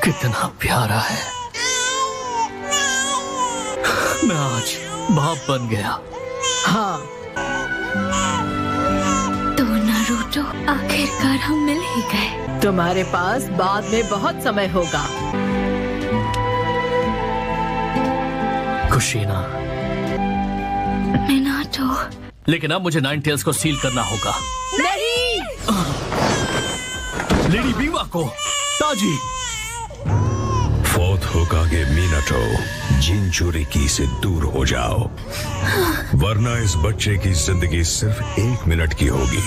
कितना प्यारा है। मैं आज बाप बन गया। हाँ, तो नारुतो आखिरकार हम मिल ही गए। तुम्हारे पास बाद में बहुत समय होगा। कुशीना, मिनाटो। लेकिन अब मुझे नाइन टेल्स को सील करना होगा। नहीं! लेडी बीवा को, ताजी। फोर्थ होकागे मिनाटो, जिनचुरिकी से दूर हो जाओ, वरना इस बच्चे की जिंदगी सिर्फ 1 मिनट की होगी।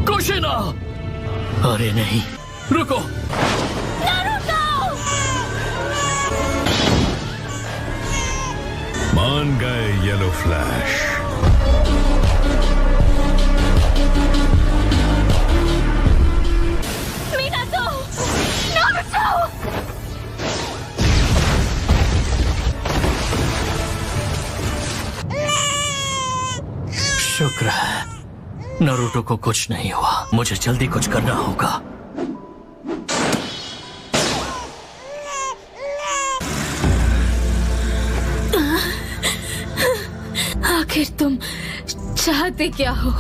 कुशीना! अरे नहीं, रुको। मान गए येलो फ्लैश। मिनाटो! नारुतो! शुक्र है नारुतो को कुछ नहीं हुआ। मुझे जल्दी कुछ करना होगा। आखिर तुम चाहते क्या हो?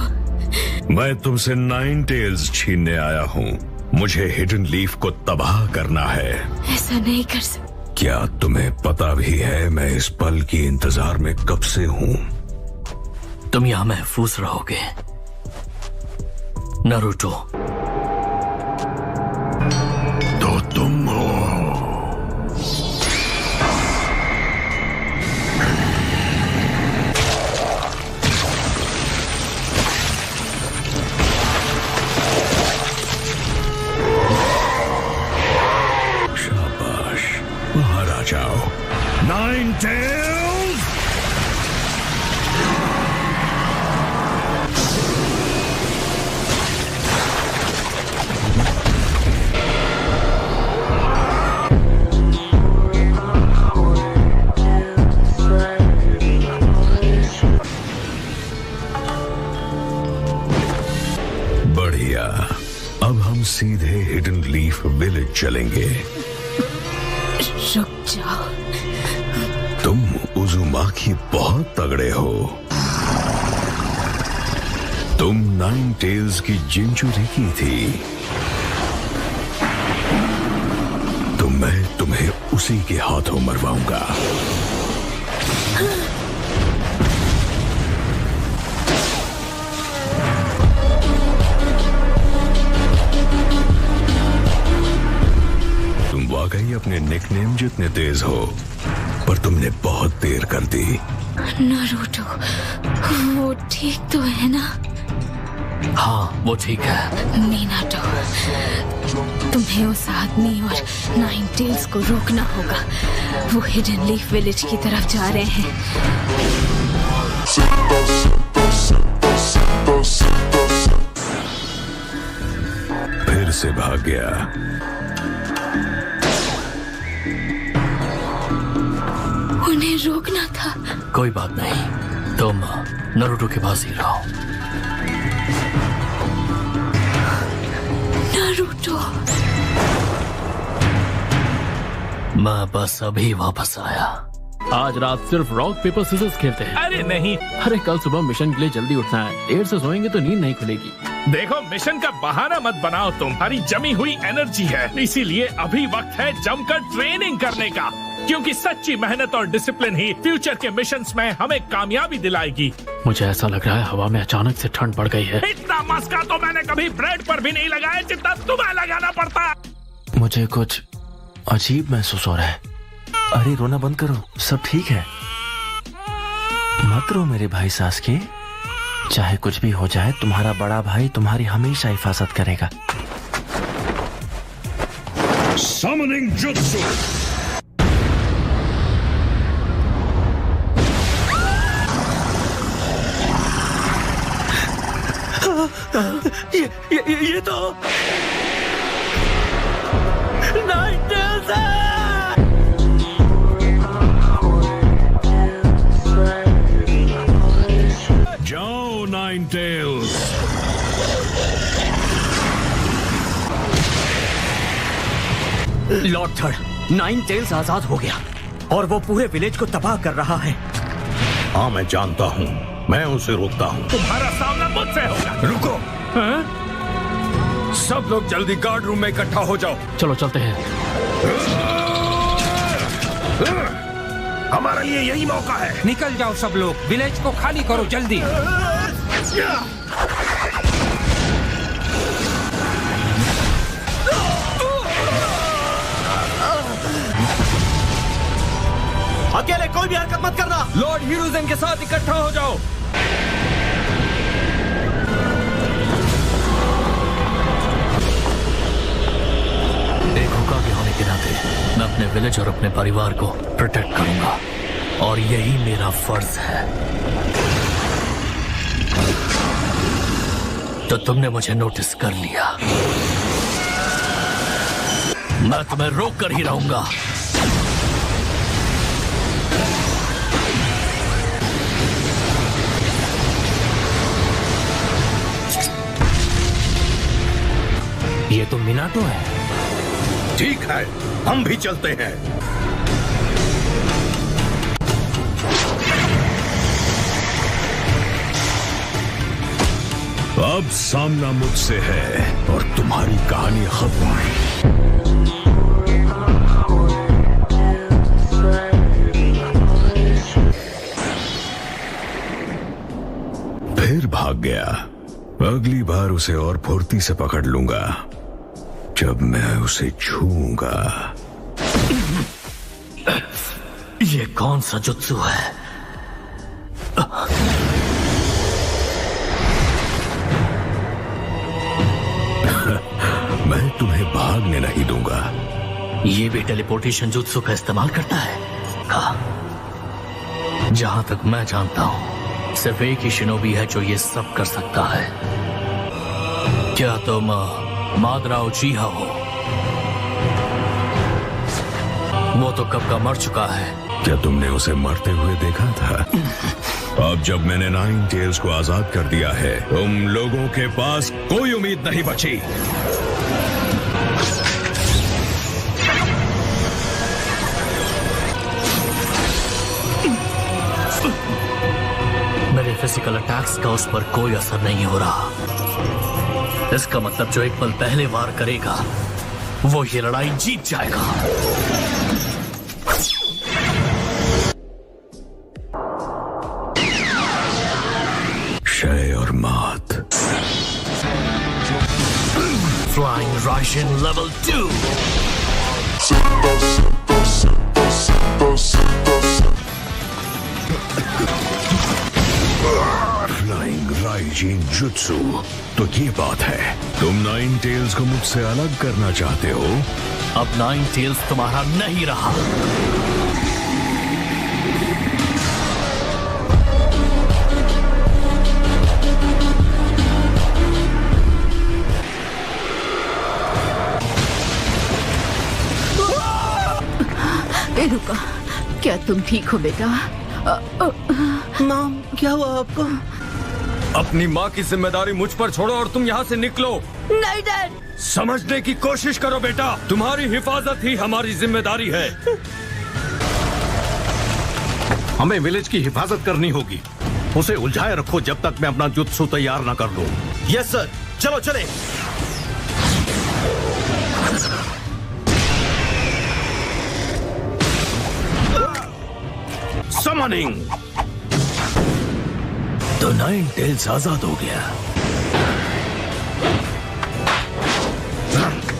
मैं तुमसे 9 टेल्स छीनने आया हूँ। मुझे हिडन लीफ को तबाह करना है। ऐसा नहीं कर सकते। क्या तुम्हें पता भी है मैं इस पल की इंतजार में कब से हूँ? तुम यहां महफूज रहोगे नारुतो। तो तुम हो। शाबाश, बाहर आ जाओ। 9 टेल्स! बढ़िया, अब हम सीधे हिडन लीफ विलेज चलेंगे। रुक जाओ। तुम उजुमाकी बहुत तगड़े हो। तुम 9 टेल्स की जिनचुरिकी थी, तो मैं तुम्हें उसी के हाथों मरवाऊंगा। तुम वाकई अपने निकनेम जितने तेज हो, पर तुमने बहुत देर कर दी। नारुतो, वो ठीक तो है ना? हाँ, वो ठीक है। मिनाटो, तुम्हें उस आदमी और 9 टेल्स को रोकना होगा। वो हिडन लीफ विलेज की तरफ जा रहे हैं। फिर से भाग गया। उन्हें रोकना था। कोई बात नहीं, तुम नारुतो के पास ही रहो। नारुतो, मैं बस अभी वापस आया। आज रात सिर्फ रॉक पेपर सिजर्स खेलते हैं। अरे नहीं, अरे कल सुबह मिशन के लिए जल्दी उठना है। देर से सोएंगे तो नींद नहीं खुलेगी। देखो मिशन का बहाना मत बनाओ। तुम्हारी जमी हुई एनर्जी है, इसीलिए अभी वक्त है जमकर ट्रेनिंग करने का, क्योंकि सच्ची मेहनत और डिसिप्लिन ही फ्यूचर के मिशंस में हमें कामयाबी दिलाएगी। मुझे ऐसा लग रहा है हवा में अचानक से ठंड बढ़ गई है। इतना मस्का तो मैंने कभी ब्रेड पर भी नहीं लगाया जितना तुम्हें लगाना पड़ता। मुझे कुछ अजीब महसूस हो रहा है। अरे रोना बंद करो, सब ठीक है। मत रो मेरे भाई सासके। चाहे कुछ भी हो जाए, तुम्हारा बड़ा भाई तुम्हारी हमेशा हिफाजत करेगा। Summoning Jutsu! ये तो 9 टेल्स है। जाओ 9 tails. Lord third, nine tails आजाद हो गया और वो पूरे विलेज को तबाह कर रहा है। हाँ मैं जानता हूँ, मैं उसे रोकता हूँ। तुम्हारा सामना मुझसे होगा। रुको, सब लोग जल्दी गार्ड रूम में इकट्ठा हो जाओ। चलो चलते हैं। हमारे लिए यही मौका है। निकल जाओ सब लोग, विलेज को खाली करो जल्दी। अकेले कोई भी हरकत मत करना। लॉर्ड हीरोजन के साथ इकट्ठा हो जाओ। एक होकागे होने के नाते मैं अपने विलेज और अपने परिवार को प्रोटेक्ट करूंगा और यही मेरा फर्ज है। तो तुमने मुझे नोटिस कर लिया, मैं तुम्हें रोक कर ही रहूंगा। ये तो मिनाटो है। ठीक है, हम भी चलते हैं। अब सामना मुझसे है और तुम्हारी कहानी खत्म। फिर भाग गया। अगली बार उसे और फुर्ती से पकड़ लूंगा जब मैं उसे छूऊंगा। ये कौन सा जुत्सु है? मैं तुम्हें भागने नहीं दूंगा। ये भी टेलीपोर्टेशन जुत्सु का इस्तेमाल करता है? हाँ। जहां तक मैं जानता हूं सिर्फ एक ही शिनोबी है जो ये सब कर सकता है। क्या तुम मादरा उचीहा हो? वो तो कब का मर चुका है। क्या तुमने उसे मरते हुए देखा था? अब जब मैंने नाइन टेल्स को आजाद कर दिया है, तुम लोगों के पास कोई उम्मीद नहीं बची। मेरे फिजिकल अटैक्स का उस पर कोई असर नहीं हो रहा। इसका मतलब जो एक पल पहले वार करेगा वो ये लड़ाई जीत जाएगा। क्षय और मात। Flying Raijin level 2। Flying Raijin jutsu. तो ये बात है, तुम नाइन टेल्स को मुझसे अलग करना चाहते हो? अब नाइन टेल्स तुम्हारा नहीं रहा। रुका, क्या तुम ठीक हो बेटा? मॉम, क्या हुआ आपको? अपनी माँ की जिम्मेदारी मुझ पर छोड़ो और तुम यहाँ से निकलो। नहीं डैड। समझने की कोशिश करो बेटा, तुम्हारी हिफाजत ही हमारी जिम्मेदारी है। हमें विलेज की हिफाजत करनी होगी। उसे उलझाए रखो जब तक मैं अपना जुत्सु तैयार न कर लूं। यस सर, चलो चले। समनिंग। तो नाइन टेल्स आजाद हो गया।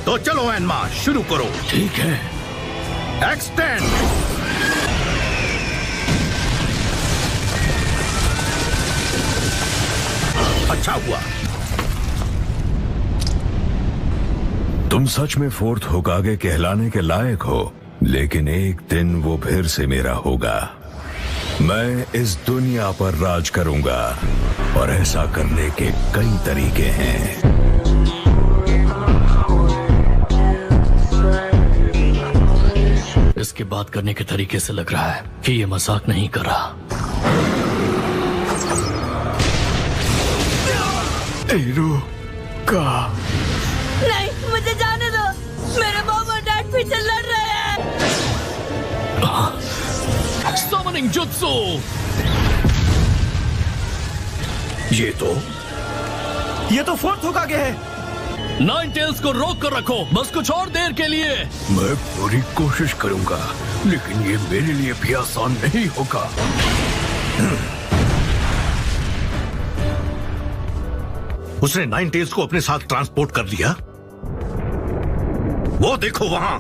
तो चलो एनमा, शुरू करो। ठीक है। एक्सटेंड। अच्छा हुआ। तुम सच में फोर्थ होकागे कहलाने के लायक हो, लेकिन एक दिन वो फिर से मेरा होगा। मैं इस दुनिया पर राज करूंगा और ऐसा करने के कई तरीके हैं। इसके बात करने के तरीके से लग रहा है कि ये मजाक नहीं कर रहा। नहीं, मुझे जाने दो। मेरे मॉम और डैड पीछे लड़ रहे हैं। Summoning jutsu. ये तो फोर्थ होकागे है। नाइन टेल्स को रोक कर रखो, बस कुछ और देर के लिए। मैं पूरी कोशिश करूंगा, लेकिन ये मेरे लिए भी आसान नहीं होगा। उसने नाइन टेल्स को अपने साथ ट्रांसपोर्ट कर लिया। वो देखो वहां।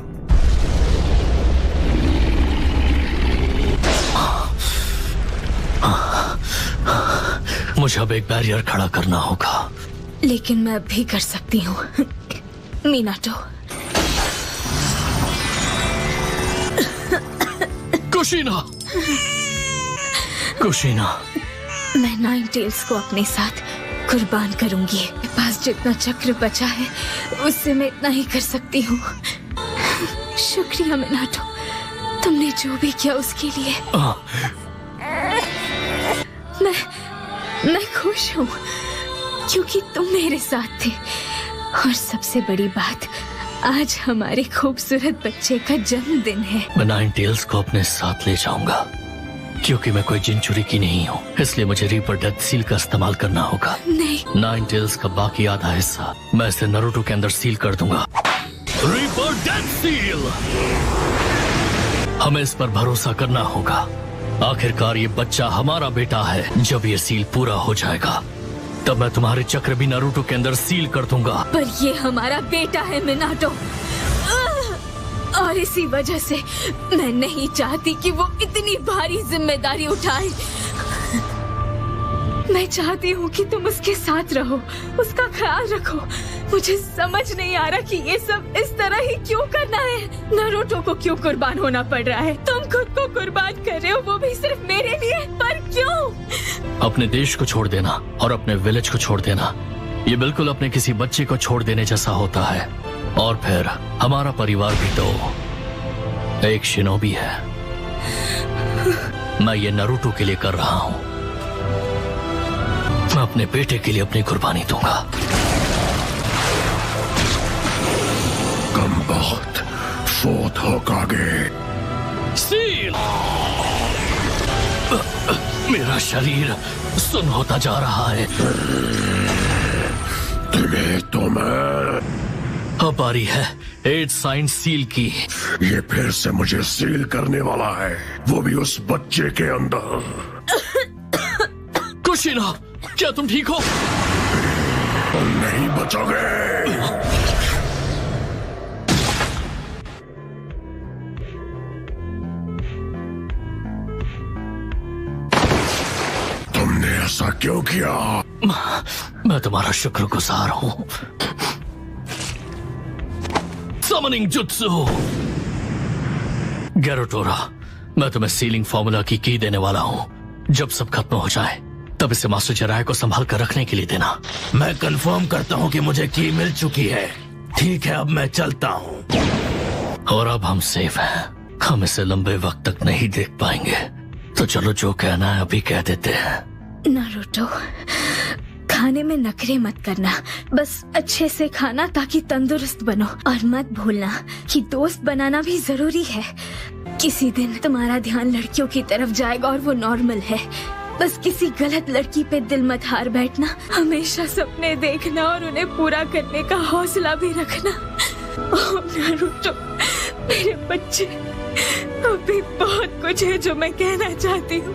मुझे अब एक बैरियर खड़ा करना होगा, लेकिन मैं भी कर सकती हूँ मीनाटो। कुशीना, कुशीना, मैं नाइन टेल्स को अपने साथ कुर्बान करूंगी। मेरे पास जितना चक्र बचा है उससे मैं इतना ही कर सकती हूँ। शुक्रिया मीनाटो, तुमने जो भी किया उसके लिए। मैं खुश हूँ क्योंकि तुम मेरे साथ थे। और सबसे बड़ी बात, आज हमारे खूबसूरत बच्चे का जन्मदिन है। मैं नाइन टेल्स को अपने साथ ले जाऊंगा क्योंकि मैं कोई जिनचुरी की नहीं हूँ, इसलिए मुझे रीपर डेथ सील का इस्तेमाल करना होगा। नहीं, नाइन टेल्स का बाकी आधा हिस्सा मैं इसे नारुतो के अंदर सील कर दूंगा। Reaper death seal. हमें इस पर भरोसा करना होगा। आखिरकार ये बच्चा हमारा बेटा है। जब ये सील पूरा हो जाएगा तब मैं तुम्हारे चक्र भी नारुतो के अंदर सील कर दूंगा। पर ये हमारा बेटा है मीनाटो, और इसी वजह से मैं नहीं चाहती कि वो इतनी भारी जिम्मेदारी उठाए। मैं चाहती हूँ कि तुम उसके साथ रहो, उसका ख्याल रखो। मुझे समझ नहीं आ रहा कि ये सब इस तरह ही क्यों करना है। नारुतो को क्यों कुर्बान होना पड़ रहा है? तुम खुद को कुर्बान कर रहे हो, वो भी सिर्फ मेरे लिए। पर क्यों? अपने देश को छोड़ देना और अपने विलेज को छोड़ देना, ये बिल्कुल अपने किसी बच्चे को छोड़ देने जैसा होता है। और फिर हमारा परिवार भी तो एक शिनोबी है। मैं ये नारुतो के लिए कर रहा हूँ। मैं अपने बेटे के लिए अपनी कुर्बानी दूंगा। कम बहुत फोर्थ होकागे। सील। मेरा शरीर सुन्न होता जा रहा है। तुम्हें तो मैं अब बारी है 8 साइन सील की। ये फिर से मुझे सील करने वाला है, वो भी उस बच्चे के अंदर। कुशीना, क्या तुम ठीक हो? तुम नहीं बचोगे। तुमने ऐसा क्यों किया? मैं तुम्हारा शुक्रगुजार हूँ। Summoning jutsu. गैरोटोरा, मैं तुम्हें सीलिंग फॉर्मूला की की देने वाला हूँ। जब सब खत्म हो जाए तब इसे मास्टर जराय को संभाल कर रखने के लिए देना। मैं कंफर्म करता हूँ कि मुझे की मिल चुकी है। ठीक है, अब मैं चलता हूँ। और अब हम सेफ हैं। हम इसे लंबे वक्त तक नहीं देख पाएंगे, तो चलो जो कहना है अभी कह देते हैं। नारुतो, खाने में नखरे मत करना, बस अच्छे से खाना ताकि तंदुरुस्त बनो। और मत भूलना कि दोस्त बनाना भी जरूरी है। किसी दिन तुम्हारा ध्यान लड़कियों की तरफ जाएगा और वो नॉर्मल है। बस किसी गलत लड़की पे दिल मत हार बैठना। हमेशा सपने देखना और उन्हें पूरा करने का हौसला भी रखना। ओह नारुतो, मेरे बच्चे, अभी बहुत कुछ है जो मैं कहना चाहती हूँ।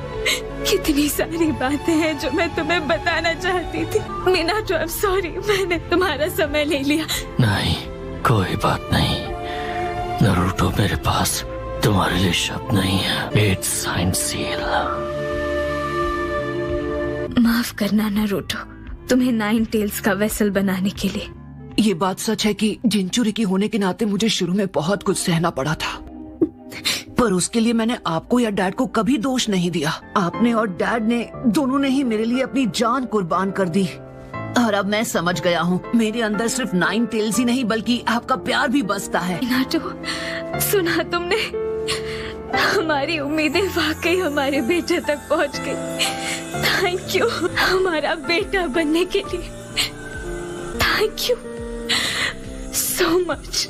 कितनी सारी बातें हैं जो मैं तुम्हें बताना चाहती थी। मीनाटो, आई एम सॉरी, मैंने तुम्हारा समय ले लिया। नहीं, कोई बात नहीं। नारुतो, मेरे पास तुम्हारे लिए शब्द नहीं है। 8 साइन सील। माफ करना नारुतो, तुम्हें 9 टेल्स का वेसल बनाने के लिए। ये बात सच है कि जिनचुरी की होने के नाते मुझे शुरू में बहुत कुछ सहना पड़ा था, पर उसके लिए मैंने आपको या डैड को कभी दोष नहीं दिया। आपने और डैड ने दोनों ने ही मेरे लिए अपनी जान कुर्बान कर दी। और अब मैं समझ गया हूँ, मेरे अंदर सिर्फ 9 टेल्स ही नहीं बल्कि आपका प्यार भी बसता है। मीनाटो, सुना तुमने? हमारी उम्मीदें वाकई हमारे बेटे तक पहुँच गई। थैंक यू हमारा बेटा बनने के लिए। Thank you so much.